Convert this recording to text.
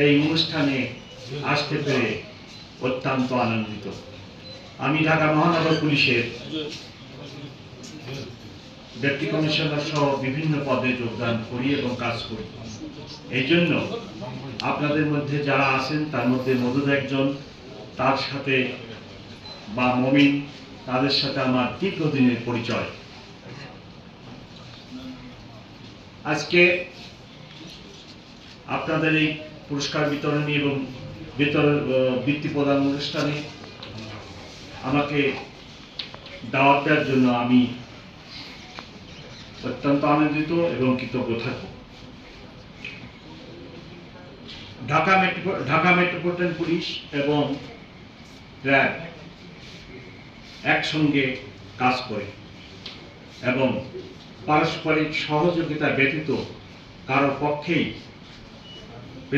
এই অনুষ্ঠানে আসতে পেরে অত্যন্ত আনন্দিত। আমি ঢাকা মহানগর পুলিশের ডেপুটি কমিশনার সহ বিভিন্ন পদে যোগদান করি এবং কাজ করি। এই জন্য আপনাদের মধ্যে যারা আছেন তার মধ্যে মধুদ একজন, তার সাথে বা মমিন, তাদের সাথে আমার দীর্ঘদিনের পরিচয়। আজকে আপনাদের এই পুরস্কার বিতরণী এবং বৃত্তি প্রদান অনুষ্ঠানে আমাকে দাওয়াত দেওয়ার জন্য আমি অত্যন্ত আনন্দিত এবং কৃতজ্ঞ থাকব। ঢাকা মেট্রোপলিটন পুলিশ এবং র্যাব একসঙ্গে কাজ করে এবং পারস্পরিক সহযোগিতা ব্যতীত কারো পক্ষেই